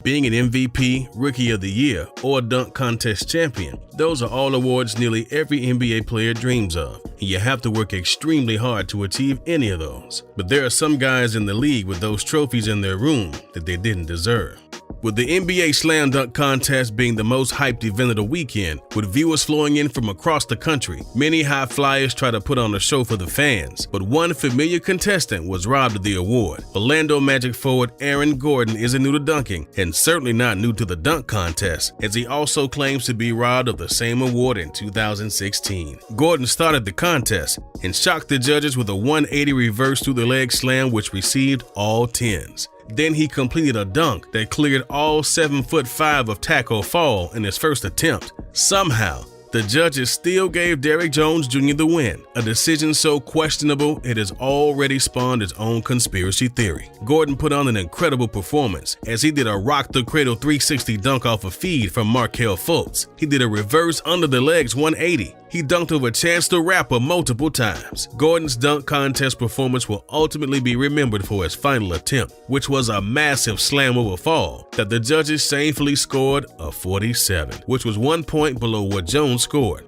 being an MVP, Rookie of the Year, or Dunk Contest champion. Those are all awards nearly every NBA player dreams of, and you have to work extremely hard to achieve any of those. But there are some guys in the league with those trophies in their room that they didn't deserve. With the NBA Slam Dunk Contest being the most hyped event of the weekend, with viewers flowing in from across the country, many high flyers try to put on a show for the fans, but one familiar contestant was robbed of the award. Orlando Magic forward Aaron Gordon isn't new to dunking, and certainly not new to the dunk contest, as he also claims to be robbed of the same award in 2016. Gordon started the contest and shocked the judges with a 180 reverse through the leg slam, which received all 10s. Then he completed a dunk that cleared all 7'5" of tackle fall in his first attempt. Somehow, the judges still gave Derrick Jones Jr. the win, a decision so questionable it has already spawned its own conspiracy theory. Gordon put on an incredible performance as he did a rock-the-cradle 360 dunk off a feed from Markelle Fultz. He did a reverse under-the-legs 180. He dunked over Chance the Rapper multiple times. Gordon's dunk contest performance will ultimately be remembered for his final attempt, which was a massive slam over fall that the judges shamefully scored a 47, which was 1 point below what Jones scored.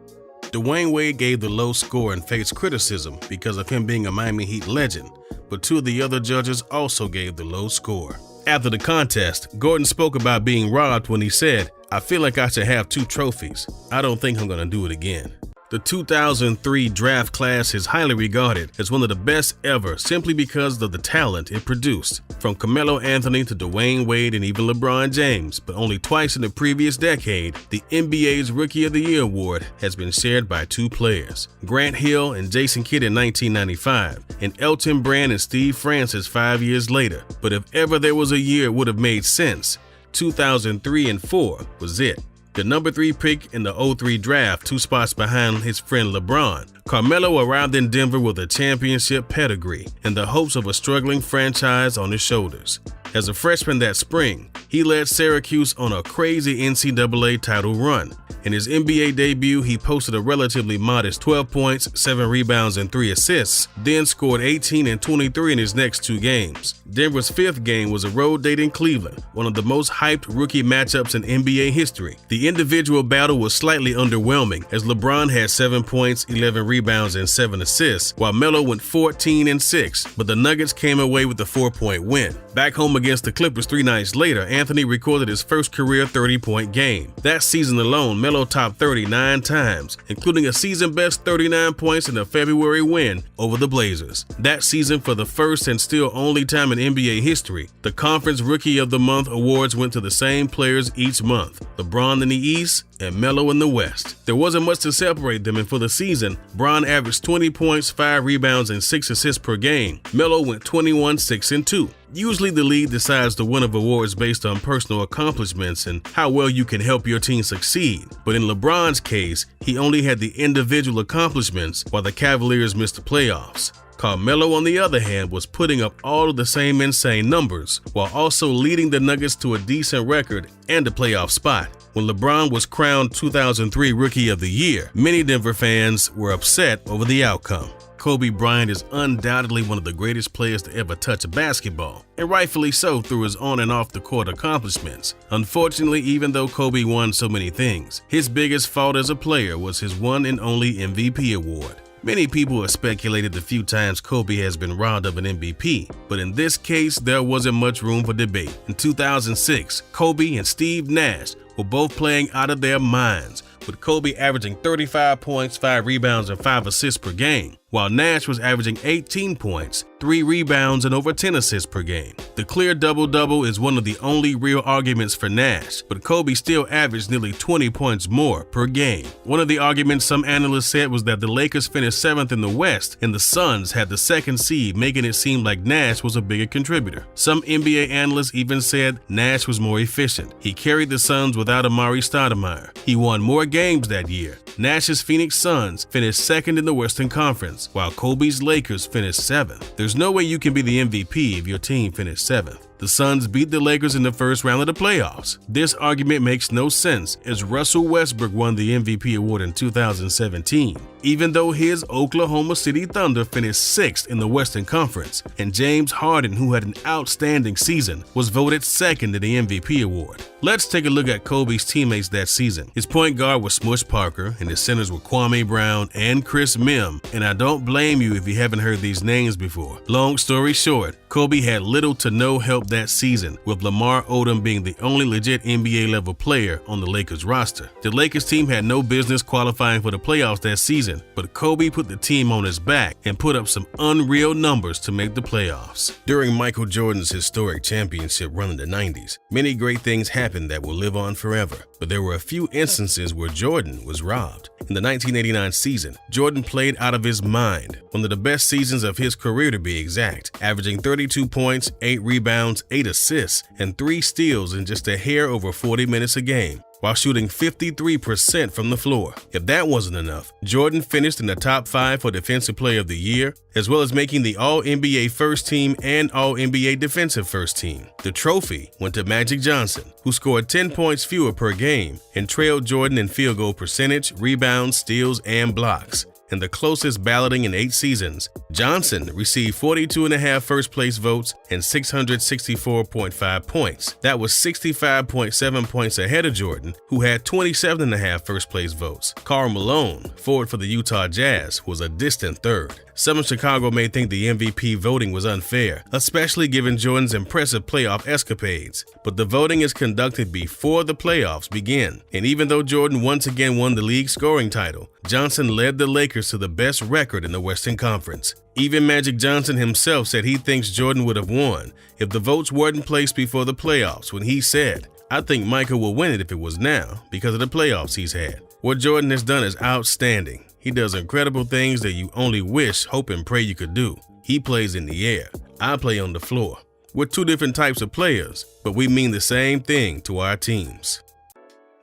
Dwayne Wade gave the low score and faced criticism because of him being a Miami Heat legend, but two of the other judges also gave the low score. After the contest, Gordon spoke about being robbed when he said, "I feel like I should have 2 trophies. I don't think I'm going to do it again." The 2003 draft class is highly regarded as one of the best ever simply because of the talent it produced. From Carmelo Anthony to Dwayne Wade and even LeBron James, but only twice in the previous decade, the NBA's Rookie of the Year award has been shared by 2 players, Grant Hill and Jason Kidd in 1995, and Elton Brand and Steve Francis 5 years later. But if ever there was a year it would have made sense, 2003 and 4 was it. The number 3 pick in the 2003 draft, 2 spots behind his friend LeBron, Carmelo arrived in Denver with a championship pedigree and the hopes of a struggling franchise on his shoulders. As a freshman that spring, he led Syracuse on a crazy NCAA title run. In his NBA debut, he posted a relatively modest 12 points, 7 rebounds, and 3 assists, then scored 18 and 23 in his next 2 games. Denver's 5th game was a road date in Cleveland, one of the most hyped rookie matchups in NBA history. The individual battle was slightly underwhelming, as LeBron had 7 points, 11 rebounds, and 7 assists, while Melo went 14 and 6, but the Nuggets came away with the 4-point win. Back home against the Clippers 3 nights later, Anthony recorded his first career 30-point game. That season alone, Melo topped 39 times, including a season-best 39 points in a February win over the Blazers. That season, for the first and still only time in NBA history, the Conference Rookie of the Month awards went to the same players each month, LeBron in the East and Melo in the West. There wasn't much to separate them, and for the season, Bron averaged 20 points, 5 rebounds, and 6 assists per game. Melo went 21, 6, and 2. Usually the league decides the winner of awards based on personal accomplishments and how well you can help your team succeed. But in LeBron's case, he only had the individual accomplishments while the Cavaliers missed the playoffs. Carmelo, on the other hand, was putting up all of the same insane numbers, while also leading the Nuggets to a decent record and a playoff spot. When LeBron was crowned 2003 Rookie of the Year, many Denver fans were upset over the outcome. Kobe Bryant is undoubtedly one of the greatest players to ever touch a basketball, and rightfully so through his on and off the court accomplishments. Unfortunately, even though Kobe won so many things, his biggest fault as a player was his one and only MVP award. Many people have speculated the few times Kobe has been robbed of an MVP, but in this case, there wasn't much room for debate. In 2006, Kobe and Steve Nash were both playing out of their minds, with Kobe averaging 35 points, 5 rebounds, and 5 assists per game, while Nash was averaging 18 points, 3 rebounds, and over 10 assists per game. The clear double-double is one of the only real arguments for Nash, but Kobe still averaged nearly 20 points more per game. One of the arguments some analysts said was that the Lakers finished 7th in the West and the Suns had the 2nd seed, making it seem like Nash was a bigger contributor. Some NBA analysts even said Nash was more efficient. He carried the Suns without Amari Stoudemire. He won more games that year. Nash's Phoenix Suns finished 2nd in the Western Conference, while Kobe's Lakers finished 7th. There's no way you can be the MVP if your team finished 7th. The The Suns beat the Lakers in the first round of the playoffs. This argument makes no sense as Russell Westbrook won the MVP award in 2017, even though his Oklahoma City Thunder finished 6th in the Western Conference, and James Harden, who had an outstanding season, was voted 2nd in the MVP award. Let's take a look at Kobe's teammates that season. His point guard was Smush Parker, and his centers were Kwame Brown and Chris Mim, and I don't blame you if you haven't heard these names before. Long story short, Kobe had little to no help that season, with Lamar Odom being the only legit NBA-level player on the Lakers roster. The Lakers team had no business qualifying for the playoffs that season, but Kobe put the team on his back and put up some unreal numbers to make the playoffs. During Michael Jordan's historic championship run in the 90s, many great things happened that will live on forever, but there were a few instances where Jordan was robbed. In the 1989 season, Jordan played out of his mind, one of the best seasons of his career to be exact, averaging 32 points, 8 rebounds, 8 assists, and 3 steals in just a hair over 40 minutes a game, while shooting 53% from the floor. If that wasn't enough, Jordan finished in the top 5 for Defensive Player of the Year, as well as making the All-NBA First Team and All-NBA Defensive First Team. The trophy went to Magic Johnson, who scored 10 points fewer per game and trailed Jordan in field goal percentage, rebounds, steals, and blocks. In the closest balloting in 8 seasons, Johnson received 42.5 first-place votes and 664.5 points. That was 65.7 points ahead of Jordan, who had 27.5 first-place votes. Karl Malone, forward for the Utah Jazz, was a distant third. Some in Chicago may think the MVP voting was unfair, especially given Jordan's impressive playoff escapades. But the voting is conducted before the playoffs begin, and even though Jordan once again won the league scoring title, Johnson led the Lakers to the best record in the Western Conference. Even Magic Johnson himself said he thinks Jordan would have won if the votes weren't placed before the playoffs, when he said, "I think Michael will win it if it was now because of the playoffs he's had." What Jordan has done is outstanding. He does incredible things that you only wish, hope, and pray you could do. He plays in the air. I play on the floor. We're 2 different types of players, but we mean the same thing to our teams.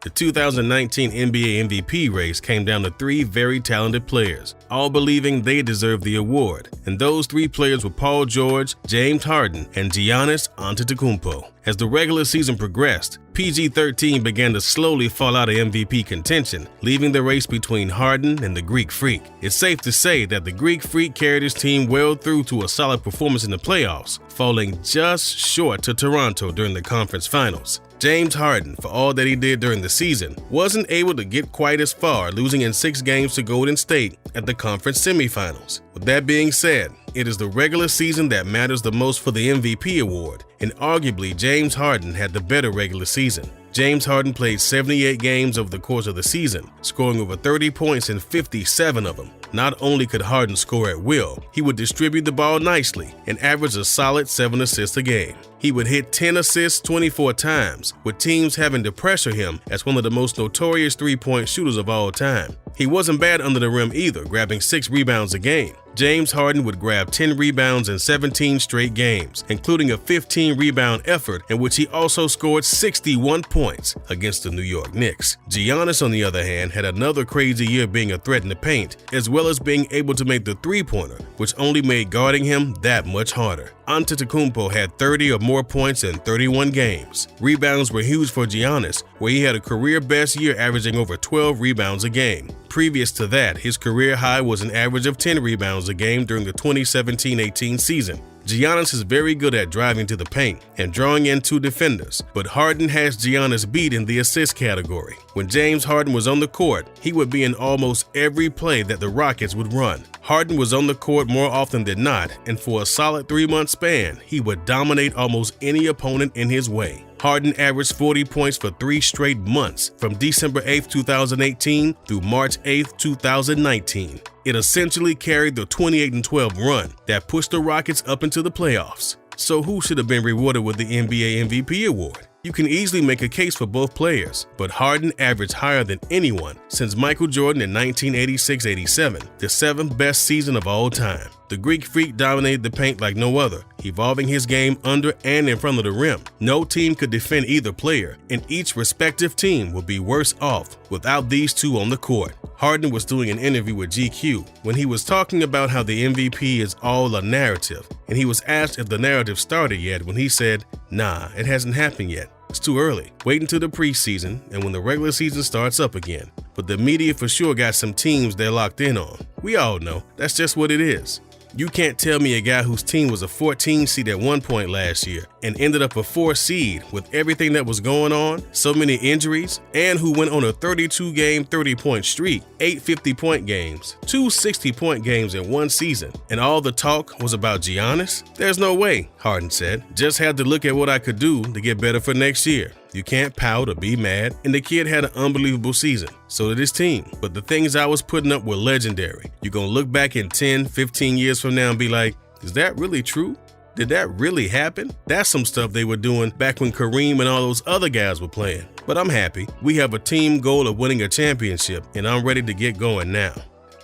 The 2019 NBA MVP race came down to 3 very talented players, all believing they deserved the award, and those 3 players were Paul George, James Harden, and Giannis Antetokounmpo. As the regular season progressed, PG-13 began to slowly fall out of MVP contention, leaving the race between Harden and the Greek Freak. It's safe to say that the Greek Freak carried his team well through to a solid performance in the playoffs, falling just short to Toronto during the conference finals. James Harden, for all that he did during the season, wasn't able to get quite as far, losing in 6 games to Golden State at the conference semifinals. With that being said, it is the regular season that matters the most for the MVP award, and arguably James Harden had the better regular season. James Harden played 78 games over the course of the season, scoring over 30 points in 57 of them. Not only could Harden score at will, he would distribute the ball nicely and average a solid 7 assists a game. He would hit 10 assists 24 times, with teams having to pressure him as one of the most notorious three-point shooters of all time. He wasn't bad under the rim either, grabbing 6 rebounds a game. James Harden would grab 10 rebounds in 17 straight games, including a 15-rebound effort in which he also scored 61 points against the New York Knicks. Giannis, on the other hand, had another crazy year being a threat in the paint, as well as being able to make the three-pointer, which only made guarding him that much harder. Antetokounmpo had 30 or more points in 31 games. Rebounds were huge for Giannis, where he had a career-best year averaging over 12 rebounds a game. Previous to that, his career high was an average of 10 rebounds a game during the 2017-18 season. Giannis is very good at driving to the paint and drawing in 2 defenders, but Harden has Giannis beat in the assist category. When James Harden was on the court, he would be in almost every play that the Rockets would run. Harden was on the court more often than not, and for a solid 3-month span, he would dominate almost any opponent in his way. Harden averaged 40 points for 3 straight months, from December 8, 2018 through March 8, 2019. It essentially carried the 28-12 run that pushed the Rockets up into the playoffs. So who should have been rewarded with the NBA MVP award? You can easily make a case for both players, but Harden averaged higher than anyone since Michael Jordan in 1986-87, the 7th best season of all time. The Greek Freak dominated the paint like no other, evolving his game under and in front of the rim. No team could defend either player, and each respective team would be worse off without these two on the court. Harden was doing an interview with GQ when he was talking about how the MVP is all a narrative, and he was asked if the narrative started yet when he said, "Nah, it hasn't happened yet. It's too early. Wait until the preseason and when the regular season starts up again." But the media for sure got some teams they're locked in on. We all know that's just what it is. You can't tell me a guy whose team was a 14 seed at one point last year and ended up a 4 seed with everything that was going on, so many injuries, and who went on a 32-game 30-point streak, 8 50-point games, 2 60-point games in one season, and all the talk was about Giannis? There's no way, Harden said. Just had to look at what I could do to get better for next year. You can't pout or be mad, and the kid had an unbelievable season. So did his team. But the things I was putting up were legendary. You're gonna look back in 10, 15 years from now and be like, is that really true? Did that really happen? That's some stuff they were doing back when Kareem and all those other guys were playing. But I'm happy. We have a team goal of winning a championship, and I'm ready to get going now.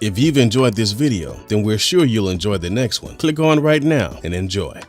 If you've enjoyed this video, then we're sure you'll enjoy the next one. Click on right now and enjoy.